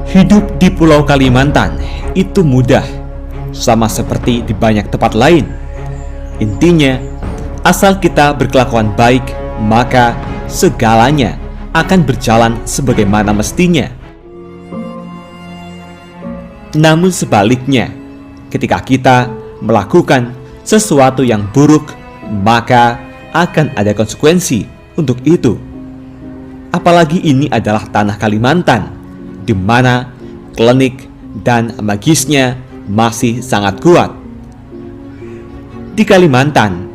Hidup di Pulau Kalimantan itu mudah, sama seperti di banyak tempat lain. Intinya, asal kita berkelakuan baik, maka segalanya akan berjalan sebagaimana mestinya. Namun sebaliknya, ketika kita melakukan sesuatu yang buruk, maka akan ada konsekuensi untuk itu. Apalagi ini adalah tanah Kalimantan, di mana klinik dan magisnya masih sangat kuat. Di Kalimantan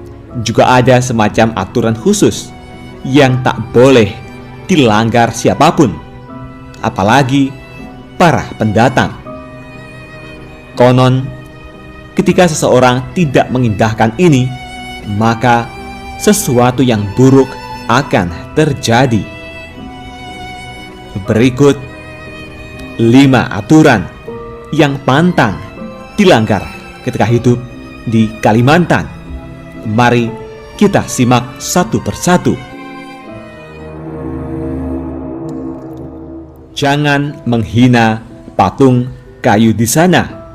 juga ada semacam aturan khusus yang tak boleh dilanggar siapapun, apalagi para pendatang. Konon, ketika seseorang tidak mengindahkan ini, maka sesuatu yang buruk akan terjadi. Berikut 5 aturan yang pantang dilanggar ketika hidup di Kalimantan. Mari kita simak satu persatu. Jangan menghina patung kayu di sana.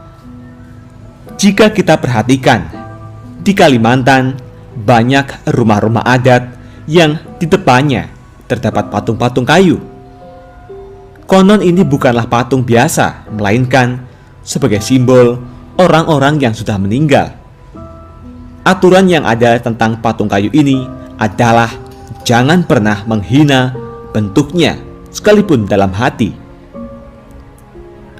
Jika kita perhatikan, di Kalimantan banyak rumah-rumah adat yang di depannya terdapat patung-patung kayu. Konon ini bukanlah patung biasa, melainkan sebagai simbol orang-orang yang sudah meninggal. Aturan yang ada tentang patung kayu ini adalah jangan pernah menghina bentuknya, sekalipun dalam hati.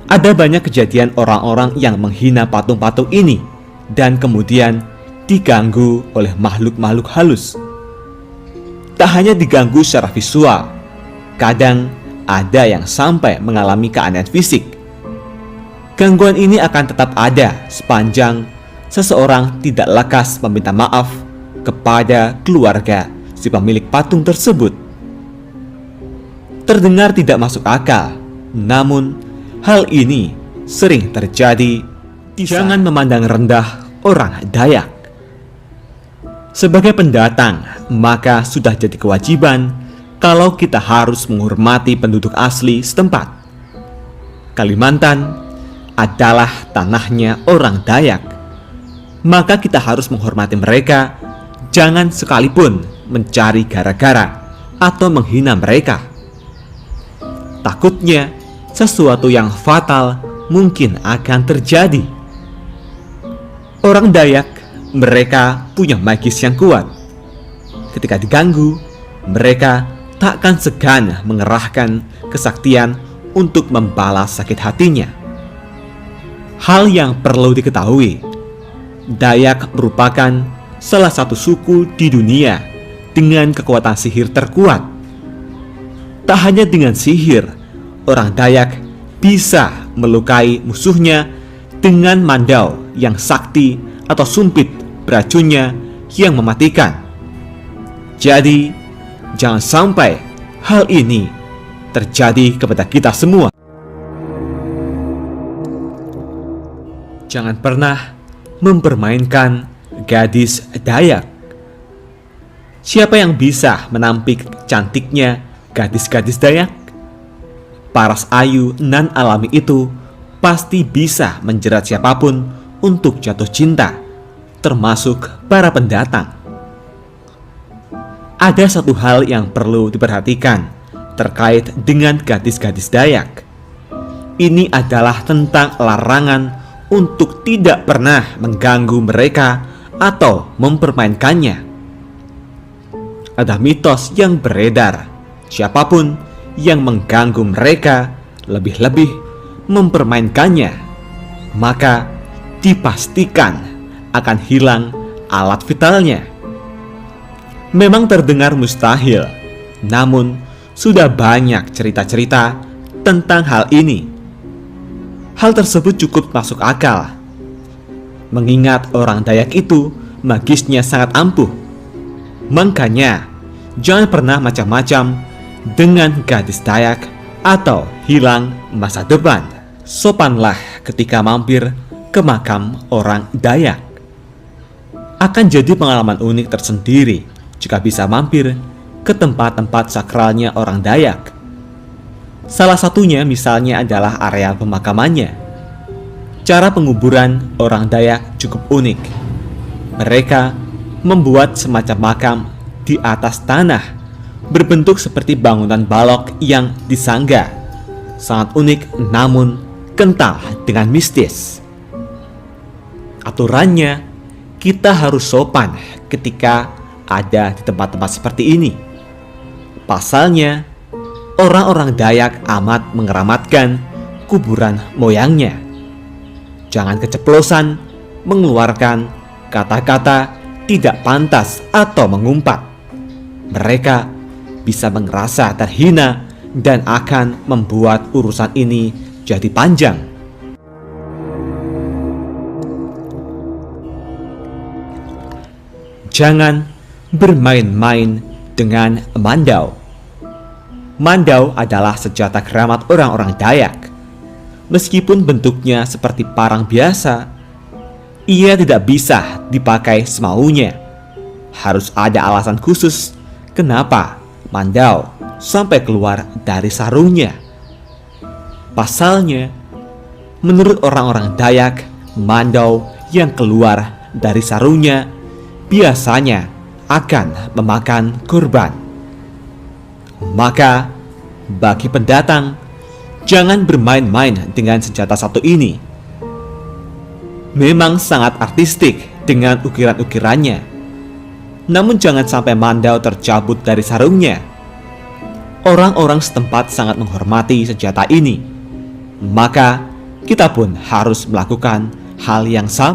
Ada banyak kejadian orang-orang yang menghina patung-patung ini dan kemudian diganggu oleh makhluk-makhluk halus. Tak hanya diganggu secara visual, kadang ada yang sampai mengalami keanehan fisik. Gangguan ini akan tetap ada sepanjang seseorang tidak lekas meminta maaf kepada keluarga si pemilik patung tersebut. Terdengar tidak masuk akal, namun hal ini sering terjadi. Jangan memandang rendah orang Dayak. Sebagai pendatang, maka sudah jadi kewajiban kalau kita harus menghormati penduduk asli setempat. Kalimantan adalah tanahnya orang Dayak, maka kita harus menghormati mereka. Jangan sekalipun mencari gara-gara atau menghina mereka. Takutnya sesuatu yang fatal mungkin akan terjadi. Orang Dayak, mereka punya magis yang kuat. Ketika diganggu, mereka takkan segan mengerahkan kesaktian untuk membalas sakit hatinya. Hal yang perlu diketahui, Dayak merupakan salah satu suku di dunia dengan kekuatan sihir terkuat. Tak hanya dengan sihir, orang Dayak bisa melukai musuhnya dengan mandau yang sakti atau sumpit beracunnya yang mematikan. Jadi, jangan sampai hal ini terjadi kepada kita semua. Jangan pernah mempermainkan gadis Dayak. Siapa yang bisa menampik cantiknya gadis-gadis Dayak? Paras ayu nan alami itu pasti bisa menjerat siapapun untuk jatuh cinta, termasuk para pendatang. Ada satu hal yang perlu diperhatikan terkait dengan gadis-gadis Dayak. Ini adalah tentang larangan untuk tidak pernah mengganggu mereka atau mempermainkannya. Ada mitos yang beredar, siapapun yang mengganggu mereka, lebih-lebih mempermainkannya, maka dipastikan akan hilang alat vitalnya. Memang terdengar mustahil, namun sudah banyak cerita-cerita tentang hal ini. Hal tersebut cukup masuk akal, mengingat orang Dayak itu magisnya sangat ampuh. Makanya, jangan pernah macam-macam dengan gadis Dayak atau hilang masa depan. Sopanlah ketika mampir ke makam orang Dayak. Akan jadi pengalaman unik tersendiri jika bisa mampir ke tempat-tempat sakralnya orang Dayak. Salah satunya misalnya adalah areal pemakamannya. Cara penguburan orang Dayak cukup unik. Mereka membuat semacam makam di atas tanah, berbentuk seperti bangunan balok yang disangga. Sangat unik namun kental dengan mistis. Aturannya, kita harus sopan ketika ada di tempat-tempat seperti ini. Pasalnya, orang-orang Dayak amat mengeramatkan kuburan moyangnya. Jangan keceplosan mengeluarkan kata-kata tidak pantas atau mengumpat. Mereka bisa merasa terhina dan akan membuat urusan ini jadi panjang. Jangan bermain-main dengan mandau. Mandau adalah senjata keramat orang-orang Dayak. Meskipun bentuknya seperti parang biasa, ia tidak bisa dipakai semaunya. Harus ada alasan khusus kenapa mandau sampai keluar dari sarungnya. Pasalnya, menurut orang-orang Dayak, mandau yang keluar dari sarungnya biasanya akan memakan korban. Maka, bagi pendatang, jangan bermain-main dengan senjata satu ini. Memang sangat artistik dengan ukiran-ukirannya. Namun jangan sampai mandau tercabut dari sarungnya. Orang-orang setempat sangat menghormati senjata ini. Maka, kita pun harus melakukan hal yang sama.